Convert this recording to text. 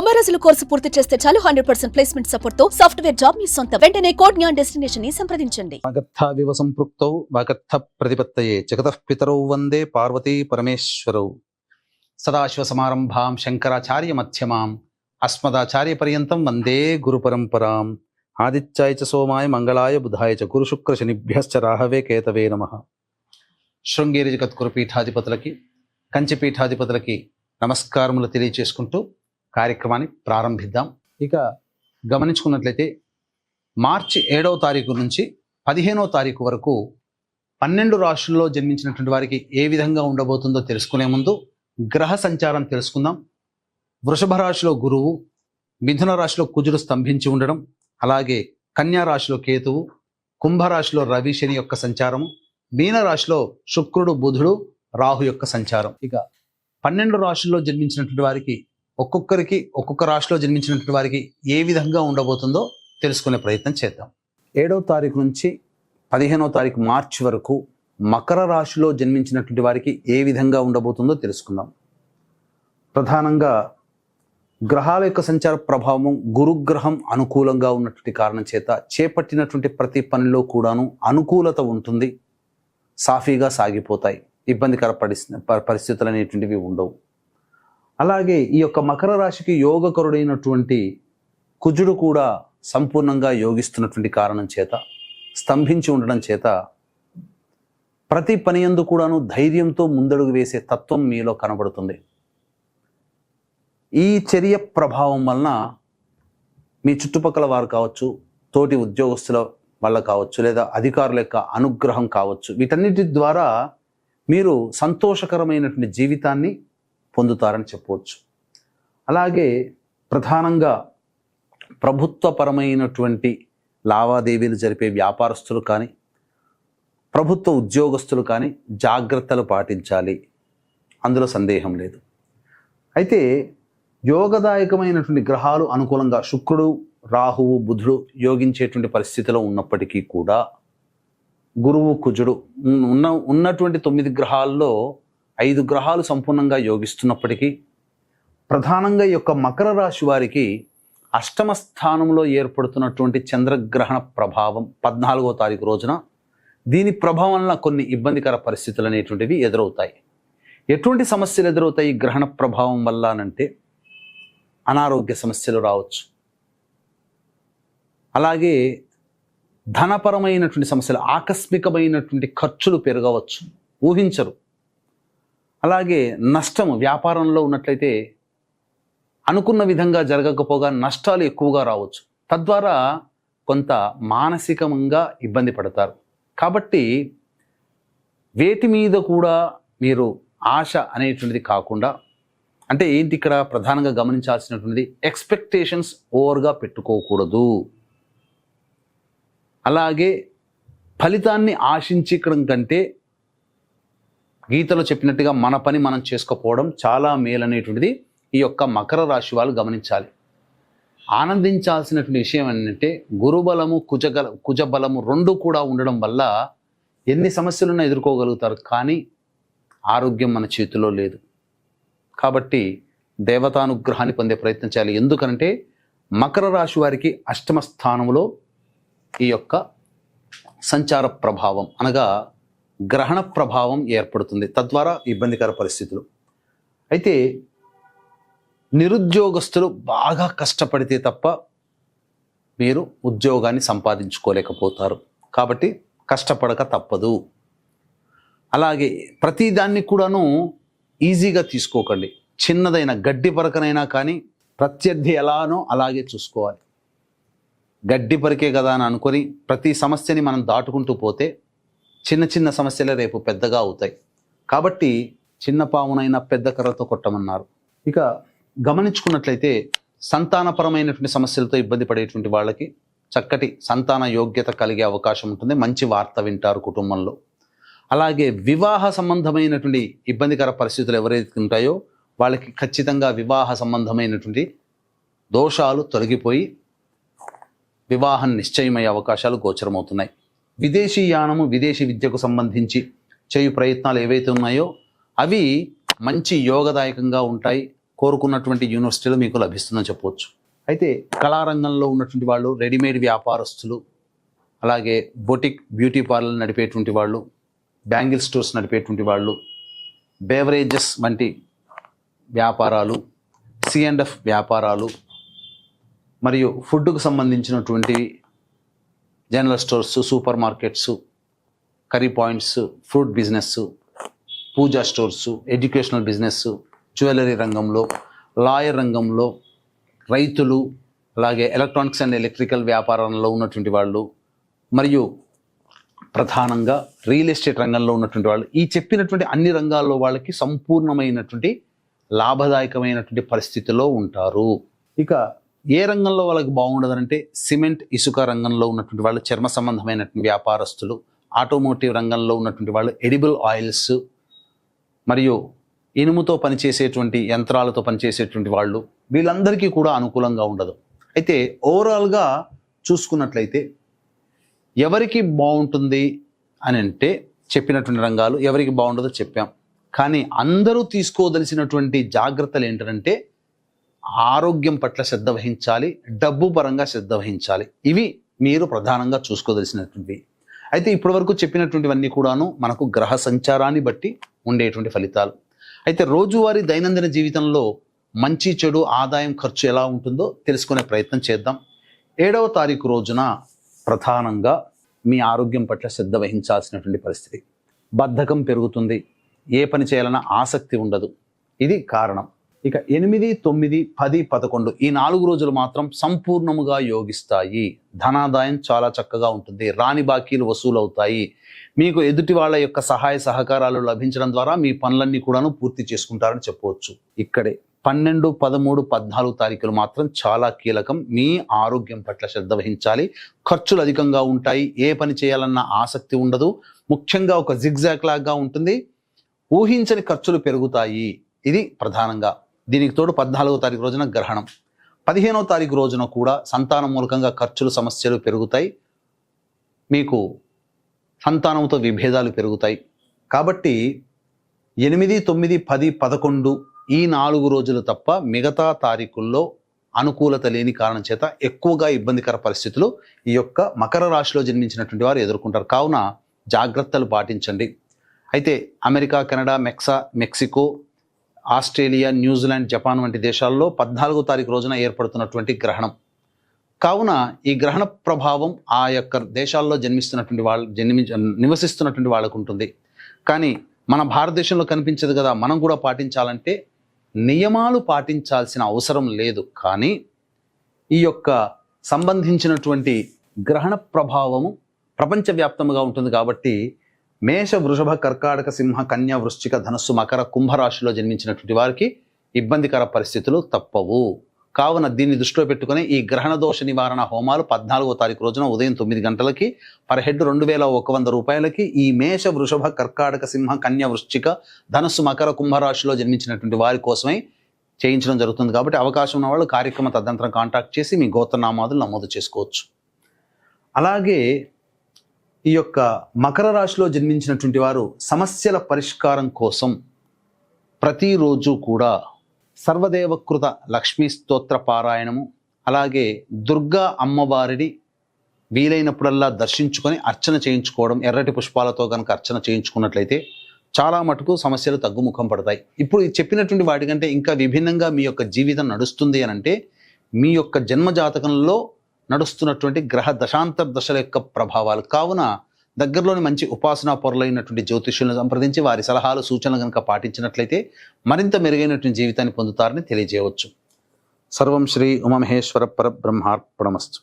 90 రోజుల కోర్సు పూర్తి చేస్తే చాలు 100% ప్లేస్మెంట్ సపోర్ట్ తో సాఫ్ట్వేర్ జాబ్ మీ సొంతం. వెంటనే కోడ్ జ్ఞాన్ డెస్టినేషన్ ని సంప్రదించండి. వాగర్థావివ సంపృక్తౌ వాగర్థ ప్రతిపత్తయే జగతః పితరౌ వందే పార్వతీ పరమేశ్వరౌ. సదాశివ సమారంభాం శంకరాచార్య మధ్యమాం అస్మదాచార్య పర్యంతం వందే గురు పరంపరాం. ఆదిత్యాయ చ సోమాయ మంగళాయ బుధాయ చ గురు శుక్ర శనిభ్యశ్చ రాహవే కేతవే నమః. శృంగేరి జగద్గురు పీఠాధిపతులకి కంచి పీఠాధిపతులకి నమస్కారములు తెలియచేసుకుంటూ కార్యక్రమాన్ని ప్రారంభిద్దాం. ఇక గమనించుకున్నట్లయితే మార్చి 7వ తారీఖు నుంచి 15వ తారీఖు వరకు 12 రాశుల్లో జన్మించినటువంటి వారికి ఏ విధంగా ఉండబోతుందో తెలుసుకునే ముందు గ్రహ సంచారం తెలుసుకుందాం. వృషభ రాశిలో గురువు, మిథున రాశిలో కుజుడు స్తంభించి ఉండడం, అలాగే కన్యా రాశిలో కేతువు, కుంభరాశిలో రవి శని యొక్క సంచారము, మీన రాశిలో శుక్రుడు బుధుడు రాహు యొక్క సంచారం. ఇక 12 రాశుల్లో జన్మించినటువంటి వారికి ఒక్కొక్కరికి ఒక్కొక్క రాశిలో జన్మించినటువంటి వారికి ఏ విధంగా ఉండబోతుందో తెలుసుకునే ప్రయత్నం చేద్దాం. 7వ తారీఖు నుంచి 15వ తారీఖు మార్చి వరకు మకర రాశిలో జన్మించినటువంటి వారికి ఏ విధంగా ఉండబోతుందో తెలుసుకుందాం. ప్రధానంగా గ్రహాల యొక్క సంచార ప్రభావం, గురుగ్రహం అనుకూలంగా ఉన్నటువంటి కారణం చేత చేపట్టినటువంటి ప్రతి పనిలో కూడాను అనుకూలత ఉంటుంది, సాఫీగా సాగిపోతాయి, ఇబ్బందికర పరిస్థితులు అనేటువంటివి ఉండవు. అలాగే ఈ యొక్క మకర రాశికి యోగకరుడైనటువంటి కుజుడు కూడా సంపూర్ణంగా యోగిస్తున్నటువంటి కారణం చేత, స్తంభించి ఉండడం చేత ప్రతి పని యందు కూడాను ధైర్యంతో ముందడుగు వేసే తత్వం మీలో కనబడుతుంది. ఈ చర్య ప్రభావం వలన మీ చుట్టుపక్కల వారు కావచ్చు, తోటి ఉద్యోగస్తుల వల్ల కావచ్చు, లేదా అధికారుల యొక్క అనుగ్రహం కావచ్చు, వీటన్నిటి ద్వారా మీరు సంతోషకరమైనటువంటి జీవితాన్ని పొందుతారని చెప్పవచ్చు. అలాగే ప్రధానంగా ప్రభుత్వపరమైనటువంటి లావాదేవీలు జరిపే వ్యాపారస్తులు కానీ, ప్రభుత్వ ఉద్యోగస్తులు కానీ జాగ్రత్తలు పాటించాలి, అందులో సందేహం లేదు. అయితే యోగదాయకమైనటువంటి గ్రహాలు అనుకూలంగా శుక్రుడు, రాహువు, బుధుడు యోగించేటువంటి పరిస్థితిలో ఉన్నప్పటికీ కూడా గురువు, కుజుడు ఉన్నటువంటి 9 గ్రహాల్లో 5 గ్రహాలు సంపూర్ణంగా యోగిస్తున్నప్పటికీ ప్రధానంగా ఈ యొక్క మకర రాశి వారికి అష్టమ స్థానంలో ఏర్పడుతున్నటువంటి చంద్రగ్రహణ ప్రభావం 14వ తారీఖు రోజున, దీని ప్రభావం వలన కొన్ని ఇబ్బందికర పరిస్థితులు అనేటువంటివి ఎదురవుతాయి. ఎటువంటి సమస్యలు ఎదురవుతాయి గ్రహణ ప్రభావం వల్ల అంటే అనారోగ్య సమస్యలు రావచ్చు, అలాగే ధనపరమైనటువంటి సమస్యలు, ఆకస్మికమైనటువంటి ఖర్చులు పెరగవచ్చు, ఊహించరు. అలాగే నష్టము, వ్యాపారంలో ఉన్నట్లయితే అనుకున్న విధంగా జరగకపోగా నష్టాలు ఎక్కువగా రావచ్చు, తద్వారా కొంత మానసికంగా ఇబ్బంది పడతారు. కాబట్టి వేటి మీద కూడా మీరు ఆశ అనేటువంటిది కాకుండా, అంటే ఏంటి ఇక్కడ ప్రధానంగా గమనించాల్సినటువంటిది, ఎక్స్పెక్టేషన్స్ ఓవర్గా పెట్టుకోకూడదు. అలాగే ఫలితాన్ని ఆశించడం కంటే గీతలో చెప్పినట్టుగా మన పని మనం చేసుకోపోవడం చాలా మేలనేటువంటిది ఈ యొక్క మకర రాశి వాళ్ళు గమనించాలి. ఆనందించాల్సినటువంటి విషయం ఏంటంటే గురుబలము, కుజబలము 2 కూడా ఉండడం వల్ల ఎన్ని సమస్యలున్నా ఎదుర్కోగలుగుతారు, కానీ ఆరోగ్యం మన చేతిలో లేదు. కాబట్టి దేవతానుగ్రహాన్ని పొందే ప్రయత్నం చేయాలి. ఎందుకంటే మకర రాశి వారికి అష్టమ స్థానంలో ఈ యొక్క సంచార ప్రభావం అనగా గ్రహణ ప్రభావం ఏర్పడుతుంది, తద్వారా ఇబ్బందికర పరిస్థితులు. అయితే నిరుద్యోగస్తులు బాగా కష్టపడితే తప్ప మీరు ఉద్యోగాన్ని సంపాదించుకోలేకపోతారు, కాబట్టి కష్టపడక తప్పదు. అలాగే ప్రతిదాన్ని కూడాను ఈజీగా తీసుకోకండి. చిన్నదైన గడ్డి పరకనైనా కానీ ప్రత్యర్థి ఎలానో అలాగే చూసుకోవాలి. గడ్డి పరకే కదా అని అనుకొని ప్రతి సమస్యని మనం దాటుకుంటూ పోతే చిన్న చిన్న సమస్యలే రేపు పెద్దగా అవుతాయి. కాబట్టి చిన్న పామునైనా పెద్ద కర్రతో కొట్టమన్నారు. ఇక గమనించుకున్నట్లయితే సంతానపరమైనటువంటి సమస్యలతో ఇబ్బంది పడేటువంటి వాళ్ళకి చక్కటి సంతాన యోగ్యత కలిగే అవకాశం ఉంటుంది, మంచి వార్త వింటారు కుటుంబంలో. అలాగే వివాహ సంబంధమైనటువంటి ఇబ్బందికర పరిస్థితులు ఎవరైతే ఉంటాయో వాళ్ళకి ఖచ్చితంగా వివాహ సంబంధమైనటువంటి దోషాలు తొలగిపోయి వివాహం నిశ్చయమయ్యే అవకాశాలు గోచరమవుతున్నాయి. విదేశీ యానము, విదేశీ విద్యకు సంబంధించి చేయు ప్రయత్నాలు ఏవైతే ఉన్నాయో అవి మంచి యోగదాయకంగా ఉంటాయి. కోరుకున్నటువంటి యూనివర్సిటీలో మీకు లభిస్తుందని చెప్పవచ్చు. అయితే కళారంగంలో ఉన్నటువంటి వాళ్ళు, రెడీమేడ్ వ్యాపారస్తులు, అలాగే బొటిక్ బ్యూటీ పార్లర్ నడిపేటువంటి వాళ్ళు, బ్యాంగిల్ స్టోర్స్ నడిపేటువంటి వాళ్ళు, బేవరేజెస్ వంటి వ్యాపారాలు, C&F వ్యాపారాలు, మరియు ఫుడ్కు సంబంధించినటువంటి general stores, supermarkets, curry points, fruit business, puja stores, educational business, jewellery రంగంలో, లాయర్ రంగంలో, రైతులు, అలాగే ఎలక్ట్రానిక్స్ అండ్ ఎలక్ట్రికల్ వ్యాపారంలో ఉన్నటువంటి వాళ్ళు, మరియు ప్రధానంగా రియల్ ఎస్టేట్ రంగంలో ఉన్నటువంటి వాళ్ళు, ఈ చెప్పినటువంటి అన్ని రంగాల్లో వాళ్ళకి సంపూర్ణమైనటువంటి లాభదాయకమైనటువంటి పరిస్థితిలో ఉంటారు. ఇక ఏ రంగంలో వాళ్ళకి బాగుండదంటే సిమెంట్, ఇసుక రంగంలో ఉన్నటువంటి వాళ్ళు, చర్మ సంబంధమైనటువంటి వ్యాపారస్తులు, ఆటోమోటివ్ రంగంలో ఉన్నటువంటి వాళ్ళు, ఎడిబుల్ ఆయిల్స్ మరియు ఇనుముతో పనిచేసేటువంటి యంత్రాలతో పనిచేసేటువంటి వాళ్ళు, వీళ్ళందరికీ కూడా అనుకూలంగా ఉండదు. అయితే ఓవరాల్గా చూసుకున్నట్లయితే ఎవరికి బాగుంటుంది అని అంటే చెప్పినటువంటి రంగాలు ఎవరికి బాగుండదో చెప్పాం. కానీ అందరూ తీసుకోదలిసినటువంటి జాగ్రత్తలు ఏంటంటే ఆరోగ్యం పట్ల శ్రద్ధ వహించాలి, డబ్బు పరంగా శ్రద్ధ వహించాలి. ఇవి మీరు ప్రధానంగా చూసుకోదలిసినటువంటివి. అయితే ఇప్పటివరకు చెప్పినటువంటివన్నీ కూడాను మనకు గ్రహ సంచారాన్ని బట్టి ఉండేటువంటి ఫలితాలు. అయితే రోజువారీ దైనందిన జీవితంలో మంచి చెడు, ఆదాయం, ఖర్చు ఎలా ఉంటుందో తెలుసుకునే ప్రయత్నం చేద్దాం. 7వ తారీఖు రోజున ప్రధానంగా మీ ఆరోగ్యం పట్ల శ్రద్ధ వహించాల్సినటువంటి పరిస్థితి. బద్ధకం పెరుగుతుంది, ఏ పని చేయాలన్నా ఆసక్తి ఉండదు. ఇది కారణం. ఇక 8, 9, 10, 11 ఈ 4 రోజులు మాత్రం సంపూర్ణముగా యోగిస్తాయి. ధనాదాయం చాలా చక్కగా ఉంటుంది, రాని బాకీలు వసూలు అవుతాయి. మీకు ఎదుటి వాళ్ళ యొక్క సహాయ సహకారాలు లభించడం ద్వారా మీ పనులన్నీ కూడాను పూర్తి చేసుకుంటారని చెప్పవచ్చు. ఇక్కడే 12, 13, 14 తారీఖులు మాత్రం చాలా కీలకం. మీ ఆరోగ్యం పట్ల శ్రద్ధ వహించాలి. ఖర్చులు అధికంగా ఉంటాయి, ఏ పని చేయాలన్న ఆసక్తి ఉండదు. ముఖ్యంగా ఒక జిగ్జాగ్ లాగా ఉంటుంది, ఊహించని ఖర్చులు పెరుగుతాయి. ఇది ప్రధానంగా. దీనికి తోడు 14వ తారీఖు రోజున గ్రహణం. 15వ తారీఖు రోజున కూడా సంతానం మూలకంగా ఖర్చులు, సమస్యలు పెరుగుతాయి. మీకు సంతానంతో విభేదాలు పెరుగుతాయి. కాబట్టి 8, 9, 10, 11 ఈ 4 రోజులు తప్ప మిగతా తారీఖుల్లో అనుకూలత లేని కారణం చేత ఎక్కువగా ఇబ్బందికర పరిస్థితులు ఈ యొక్క మకర రాశిలో జన్మించినటువంటి వారు ఎదుర్కొంటారు. కావున జాగ్రత్తలు పాటించండి. అయితే America, Canada, Mexico, Australia, New Zealand, Japan వంటి దేశాల్లో 14వ తారీఖు రోజున ఏర్పడుతున్నటువంటి గ్రహణం. కావున ఈ గ్రహణ ప్రభావం ఆ యొక్క దేశాల్లో నివసిస్తున్నటువంటి వాళ్ళకు ఉంటుంది. కానీ మన భారతదేశంలో కనిపించదు కదా. మనం కూడా పాటించాలంటే నియమాలు పాటించాల్సిన అవసరం లేదు. కానీ ఈ యొక్క సంబంధించినటువంటి గ్రహణ ప్రభావము ప్రపంచవ్యాప్తంగా ఉంటుంది. కాబట్టి మేష, వృషభ, కర్కాటక, సింహ, కన్య, వృశ్చిక, ధనస్సు, మకర, కుంభరాశిలో జన్మించినటువంటి వారికి ఇబ్బందికర పరిస్థితులు తప్పవు. కావున దీన్ని దృష్టిలో పెట్టుకుని ఈ గ్రహణ దోష నివారణ హోమాలు 14వ తారీఖు రోజున ఉదయం 9 గంటలకి పర్ హెడ్ 2100 రూపాయలకి ఈ మేష, వృషభ, కర్కాటక, సింహ, కన్య, వృశ్చిక, ధనస్సు, మకర, కుంభరాశిలో జన్మించినటువంటి వారి కోసమై చేయించడం జరుగుతుంది. కాబట్టి అవకాశం ఉన్న వాళ్ళు కార్యక్రమ తదనంతరం కాంటాక్ట్ చేసి మీ గోత్రనామాదులు నమోదు చేసుకోవచ్చు. అలాగే ఈ యొక్క మకర రాశిలో జన్మించినటువంటి వారు సమస్యల పరిష్కారం కోసం ప్రతిరోజు కూడా సర్వదేవకృత లక్ష్మీ స్తోత్ర పారాయణము, అలాగే దుర్గా అమ్మవారిని వీలైనప్పుడల్లా దర్శించుకొని అర్చన చేయించుకోవడం, ఎర్రటి పుష్పాలతో కనుక అర్చన చేయించుకున్నట్లయితే చాలా మటుకు సమస్యలు తగ్గుముఖం పడతాయి. ఇప్పుడు చెప్పినటువంటి వాటికంటే ఇంకా విభిన్నంగా మీ యొక్క జీవితం నడుస్తుంది అని అంటే మీ యొక్క జన్మజాతకంలో నడుస్తున్నటువంటి గ్రహ దశాంతర దశల యొక్క ప్రభావాలు. కావున దగ్గరలోని మంచి ఉపాసనా పరులైనటువంటి జ్యోతిష్యులను సంప్రదించి వారి సలహాలు, సూచనలు కనుక పాటించినట్లయితే మరింత మెరుగైనటువంటి జీవితాన్ని పొందుతారని తెలియజేయవచ్చు. సర్వం శ్రీ ఉమామహేశ్వర పరబ్రహ్మార్పణమస్తు.